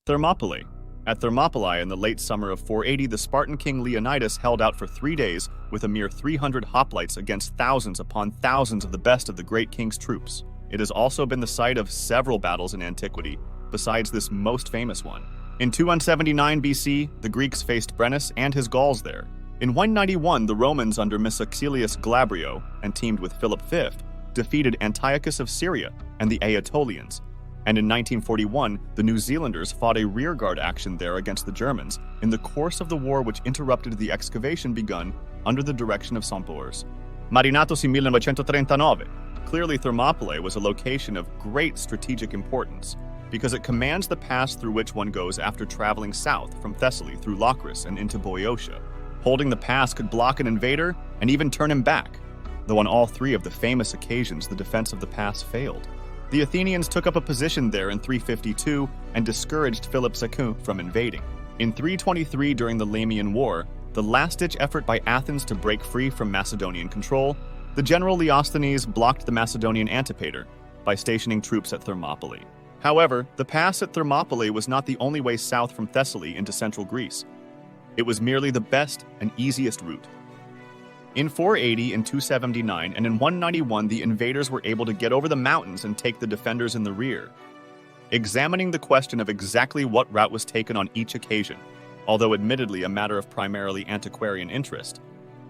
Thermopylae. At Thermopylae in the late summer of 480, the Spartan king Leonidas held out for 3 days with a mere 300 hoplites against thousands upon thousands of the best of the great king's troops. It has also been the site of several battles in antiquity, besides this most famous one. In 279 BC, the Greeks faced Brennus and his Gauls there. In 191, the Romans under Miscellus Glabrio and teamed with Philip V defeated Antiochus of Syria and the Aetolians. And in 1941, the New Zealanders fought a rearguard action there against the Germans in the course of the war which interrupted the excavation begun under the direction of Sampors. Marinatos in 1939. Clearly, Thermopylae was a location of great strategic importance because it commands the pass through which one goes after traveling south from Thessaly through Locris and into Boeotia. Holding the pass could block an invader and even turn him back, though on all 3 of the famous occasions the defense of the pass failed. The Athenians took up a position there in 352 and discouraged Philip II from invading. In 323 during the Lamian War, the last-ditch effort by Athens to break free from Macedonian control, the general Leosthenes blocked the Macedonian Antipater by stationing troops at Thermopylae. However, the pass at Thermopylae was not the only way south from Thessaly into central Greece. It was merely the best and easiest route. In 480, in 279, and in 191, the invaders were able to get over the mountains and take the defenders in the rear. Examining the question of exactly what route was taken on each occasion, although admittedly a matter of primarily antiquarian interest,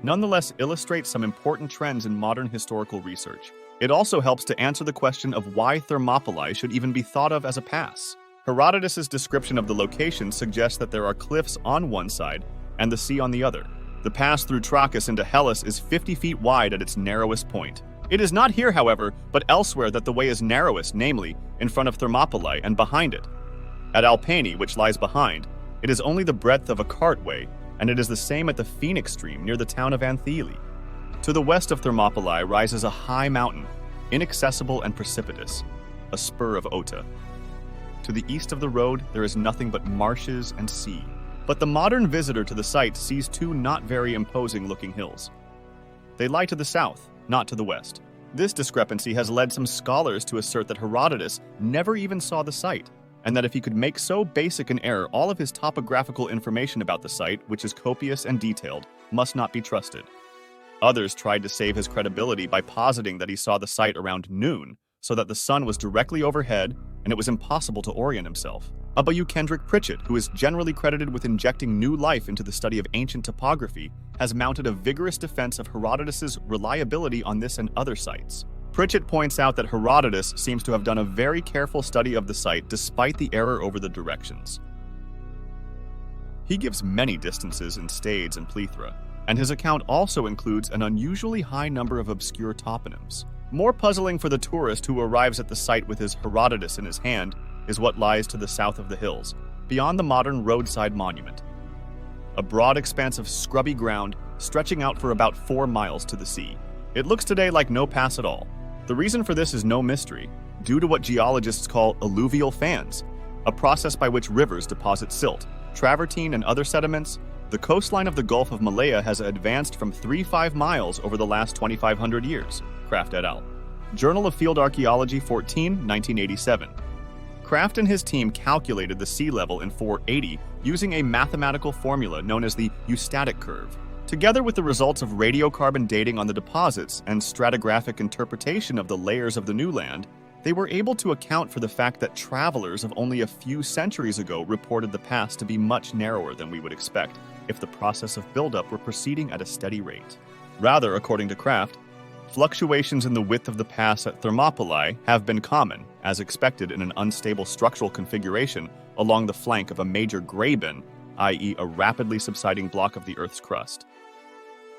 nonetheless illustrates some important trends in modern historical research. It also helps to answer the question of why Thermopylae should even be thought of as a pass. Herodotus' description of the location suggests that there are cliffs on one side and the sea on the other. The pass through Trachis into Hellas is 50 feet wide at its narrowest point. It is not here, however, but elsewhere that the way is narrowest, namely, in front of Thermopylae and behind it. At Alpeni, which lies behind, it is only the breadth of a cartway, and it is the same at the Phoenix stream near the town of Antheli. To the west of Thermopylae rises a high mountain, inaccessible and precipitous, a spur of Ota. To the east of the road, there is nothing but marshes and sea. But the modern visitor to the site sees 2 not very imposing-looking hills. They lie to the south, not to the west. This discrepancy has led some scholars to assert that Herodotus never even saw the site, and that if he could make so basic an error, all of his topographical information about the site, which is copious and detailed, must not be trusted. Others tried to save his credibility by positing that he saw the site around noon, so that the sun was directly overhead and it was impossible to orient himself. Abayu Kendrick Pritchett, who is generally credited with injecting new life into the study of ancient topography, has mounted a vigorous defense of Herodotus' reliability on this and other sites. Pritchett points out that Herodotus seems to have done a very careful study of the site despite the error over the directions. He gives many distances in Stades and Plethra, and his account also includes an unusually high number of obscure toponyms. More puzzling for the tourist who arrives at the site with his Herodotus in his hand is what lies to the south of the hills, beyond the modern roadside monument. A broad expanse of scrubby ground stretching out for about 4 miles to the sea. It looks today like no pass at all. The reason for this is no mystery, due to what geologists call alluvial fans, a process by which rivers deposit silt, travertine, and other sediments. The coastline of the Gulf of Malaya has advanced from 3-5 miles over the last 2,500 years, Kraft et al. Journal of Field Archaeology 14, 1987. Kraft and his team calculated the sea level in 480 using a mathematical formula known as the eustatic curve. Together with the results of radiocarbon dating on the deposits and stratigraphic interpretation of the layers of the new land, they were able to account for the fact that travelers of only a few centuries ago reported the pass to be much narrower than we would expect if the process of buildup were proceeding at a steady rate. Rather, according to Kraft, fluctuations in the width of the pass at Thermopylae have been common, as expected in an unstable structural configuration along the flank of a major graben, i.e. a rapidly subsiding block of the Earth's crust.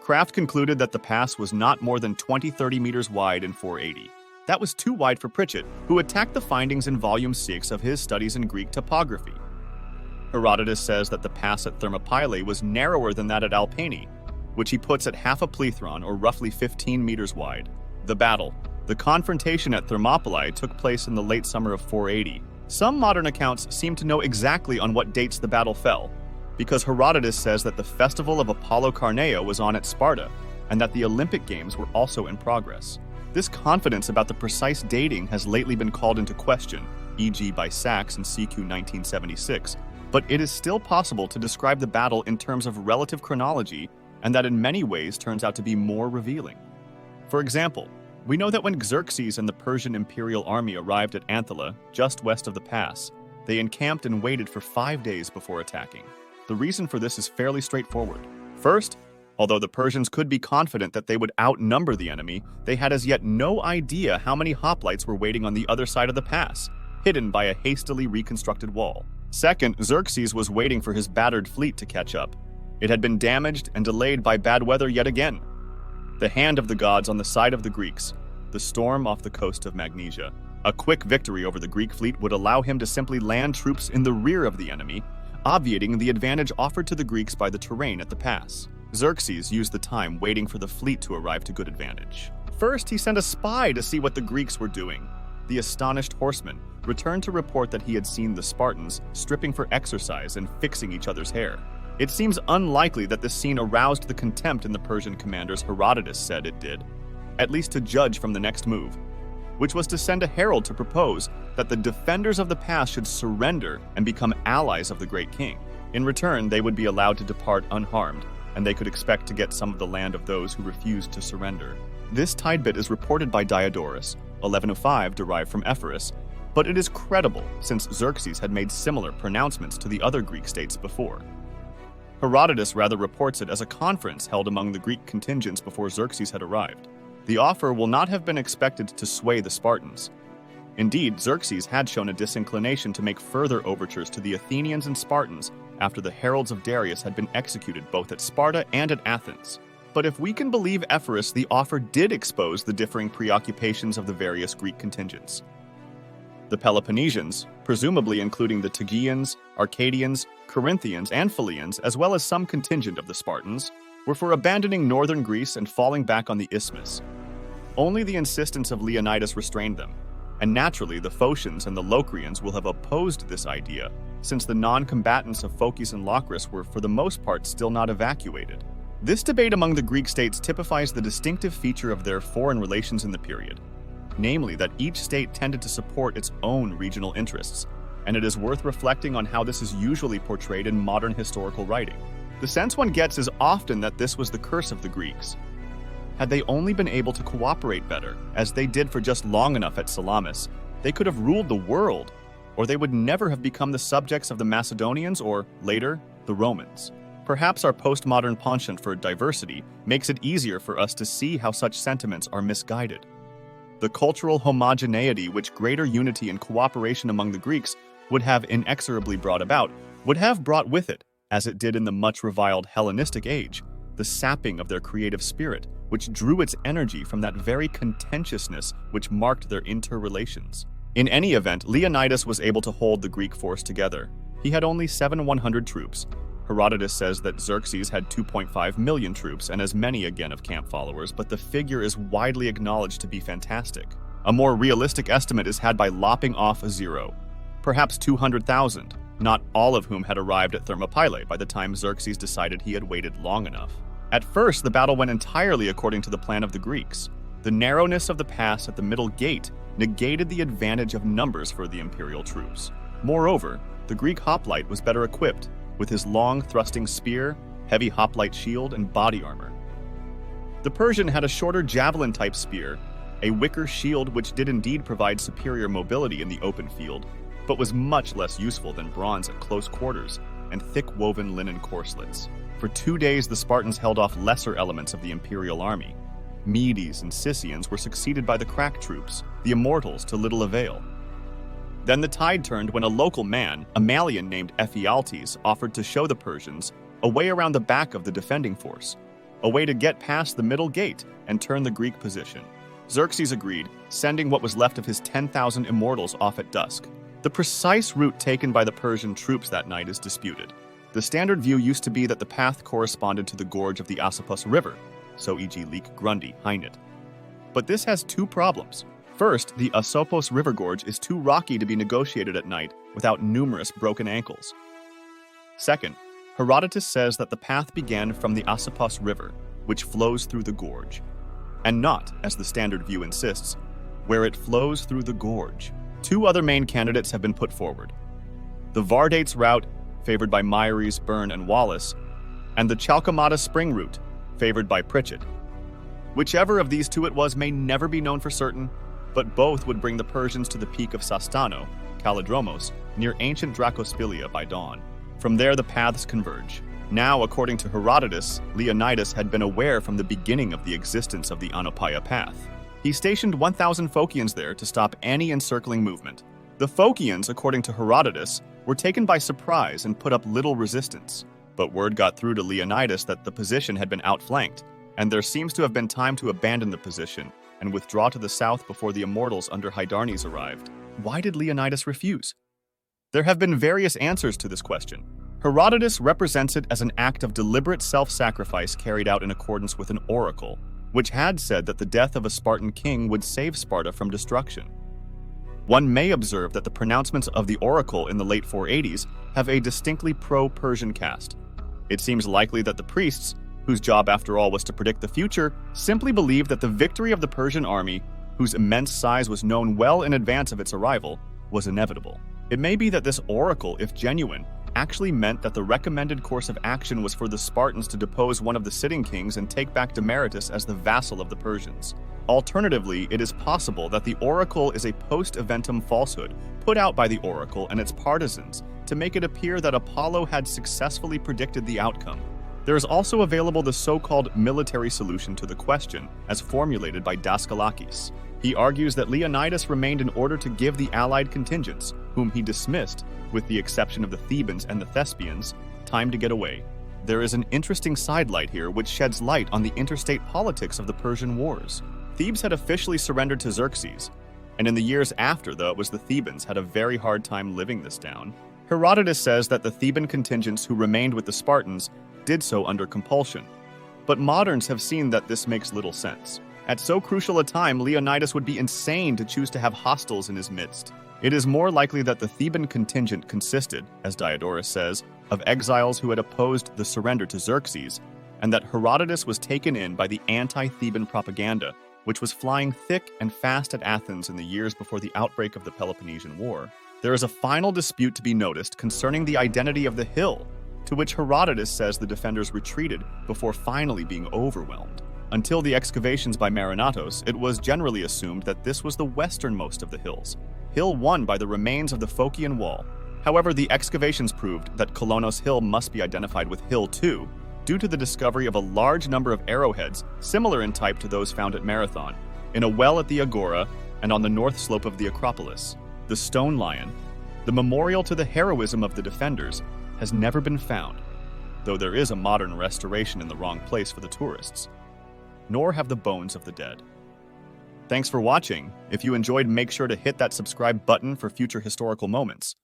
Kraft concluded that the pass was not more than 20-30 meters wide in 480. That was too wide for Pritchett, who attacked the findings in Volume 6 of his Studies in Greek Topography. Herodotus says that the pass at Thermopylae was narrower than that at Alpeni, which he puts at half a plethron, or roughly 15 meters wide. The confrontation at Thermopylae took place in the late summer of 480. Some modern accounts seem to know exactly on what dates the battle fell, because Herodotus says that the festival of Apollo Carneo was on at Sparta, and that the Olympic Games were also in progress. This confidence about the precise dating has lately been called into question, e.g. by Sachs in CQ 1976, but it is still possible to describe the battle in terms of relative chronology, and that in many ways turns out to be more revealing. For example, we know that when Xerxes and the Persian imperial army arrived at Anthala, just west of the pass, they encamped and waited for 5 days before attacking. The reason for this is fairly straightforward. First, although the Persians could be confident that they would outnumber the enemy, they had as yet no idea how many hoplites were waiting on the other side of the pass, hidden by a hastily reconstructed wall. Second, Xerxes was waiting for his battered fleet to catch up. It had been damaged and delayed by bad weather yet again. The hand of the gods on the side of the Greeks, the storm off the coast of Magnesia. A quick victory over the Greek fleet would allow him to simply land troops in the rear of the enemy, obviating the advantage offered to the Greeks by the terrain at the pass. Xerxes used the time waiting for the fleet to arrive to good advantage. First, he sent a spy to see what the Greeks were doing. The astonished horseman returned to report that he had seen the Spartans stripping for exercise and fixing each other's hair. It seems unlikely that this scene aroused the contempt in the Persian commanders Herodotus said it did, at least to judge from the next move, which was to send a herald to propose that the defenders of the pass should surrender and become allies of the great king. In return, they would be allowed to depart unharmed, and they could expect to get some of the land of those who refused to surrender. This tidebit is reported by Diodorus, 1105, derived from Ephorus, but it is credible since Xerxes had made similar pronouncements to the other Greek states before. Herodotus rather reports it as a conference held among the Greek contingents before Xerxes had arrived. The offer will not have been expected to sway the Spartans. Indeed, Xerxes had shown a disinclination to make further overtures to the Athenians and Spartans after the heralds of Darius had been executed both at Sparta and at Athens. But if we can believe Ephorus, the offer did expose the differing preoccupations of the various Greek contingents. The Peloponnesians, presumably including the Tegeans, Arcadians, Corinthians, and Phillians, as well as some contingent of the Spartans, were for abandoning northern Greece and falling back on the isthmus. Only the insistence of Leonidas restrained them, and naturally the Phocians and the Locrians will have opposed this idea, since the non-combatants of Phocis and Locris were for the most part still not evacuated. This debate among the Greek states typifies the distinctive feature of their foreign relations in the period, namely that each state tended to support its own regional interests, and it is worth reflecting on how this is usually portrayed in modern historical writing. The sense one gets is often that this was the curse of the Greeks. Had they only been able to cooperate better, as they did for just long enough at Salamis, they could have ruled the world, or they would never have become the subjects of the Macedonians or, later, the Romans. Perhaps our postmodern penchant for diversity makes it easier for us to see how such sentiments are misguided. The cultural homogeneity which greater unity and cooperation among the Greeks would have inexorably brought about would have brought with it, as it did in the much reviled Hellenistic age, the sapping of their creative spirit, which drew its energy from that very contentiousness which marked their interrelations. In any event, Leonidas was able to hold the Greek force together. He had only 700 troops. Herodotus says that Xerxes had 2.5 million troops and as many again of camp followers, but the figure is widely acknowledged to be fantastic. A more realistic estimate is had by lopping off a zero, perhaps 200,000, not all of whom had arrived at Thermopylae by the time Xerxes decided he had waited long enough. At first, the battle went entirely according to the plan of the Greeks. The narrowness of the pass at the middle gate negated the advantage of numbers for the imperial troops. Moreover, the Greek hoplite was better equipped, with his long thrusting spear, heavy hoplite shield, and body armor. The Persian had a shorter javelin-type spear, a wicker shield which did indeed provide superior mobility in the open field, but was much less useful than bronze at close quarters and thick-woven linen corselets. For 2 days, the Spartans held off lesser elements of the imperial army. Medes and Scythians were succeeded by the crack troops, the Immortals, to little avail. Then the tide turned when a local man, a Malian named Ephialtes, offered to show the Persians a way around the back of the defending force, a way to get past the middle gate and turn the Greek position. Xerxes agreed, sending what was left of his 10,000 Immortals off at dusk. The precise route taken by the Persian troops that night is disputed. The standard view used to be that the path corresponded to the gorge of the Asopus River, so e.g. Lake Grundy, Hainet. But this has two problems. First, the Asopos River Gorge is too rocky to be negotiated at night without numerous broken ankles. Second, Herodotus says that the path began from the Asopos River, which flows through the gorge, and not, as the standard view insists, where it flows through the gorge. Two other main candidates have been put forward: the Vardates route, favored by Myres, Byrne, and Wallace, and the Chalcomata Spring route, favored by Pritchett. Whichever of these two it was may never be known for certain, but both would bring the Persians to the peak of Sastano, Kalidromos, near ancient Dracospilia by dawn. From there the paths converge. Now, according to Herodotus, Leonidas had been aware from the beginning of the existence of the Anopaia path. He stationed 1,000 Phocians there to stop any encircling movement. The Phocians, according to Herodotus, were taken by surprise and put up little resistance. But word got through to Leonidas that the position had been outflanked, and there seems to have been time to abandon the position and withdraw to the south before the immortals under Hydarnes arrived. Why did Leonidas refuse? There have been various answers to this question. Herodotus represents it as an act of deliberate self-sacrifice carried out in accordance with an oracle, which had said that the death of a Spartan king would save Sparta from destruction. One may observe that the pronouncements of the oracle in the late 480s have a distinctly pro-Persian cast. It seems likely that the priests, whose job after all was to predict the future, simply believed that the victory of the Persian army, whose immense size was known well in advance of its arrival, was inevitable. It may be that this oracle, if genuine, actually meant that the recommended course of action was for the Spartans to depose one of the sitting kings and take back Demaratus as the vassal of the Persians. Alternatively, it is possible that the oracle is a post-eventum falsehood put out by the oracle and its partisans to make it appear that Apollo had successfully predicted the outcome. There is also available the so-called military solution to the question, as formulated by Daskalakis. He argues that Leonidas remained in order to give the allied contingents, whom he dismissed, with the exception of the Thebans and the Thespians, time to get away. There is an interesting sidelight here which sheds light on the interstate politics of the Persian wars. Thebes had officially surrendered to Xerxes, and in the years after, though it was the Thebans, had a very hard time living this down. Herodotus says that the Theban contingents who remained with the Spartans did so under compulsion, but moderns have seen that this makes little sense. At so crucial a time, Leonidas would be insane to choose to have hostiles in his midst. It is more likely that the Theban contingent consisted, as Diodorus says, of exiles who had opposed the surrender to Xerxes, and that Herodotus was taken in by the anti-Theban propaganda, which was flying thick and fast at Athens in the years before the outbreak of the Peloponnesian War. There is a final dispute to be noticed concerning the identity of the hill, to which Herodotus says the defenders retreated before finally being overwhelmed. Until the excavations by Marinatos, it was generally assumed that this was the westernmost of the hills, hill 1 by the remains of the Phocian wall. However, the excavations proved that Kolonos Hill must be identified with Hill 2 due to the discovery of a large number of arrowheads similar in type to those found at Marathon, in a well at the Agora and on the north slope of the Acropolis. The stone lion, the memorial to the heroism of the defenders, has never been found, though there is a modern restoration in the wrong place for the tourists. Nor have the bones of the dead. Thanks for watching. If you enjoyed, make sure to hit that subscribe button for future historical moments.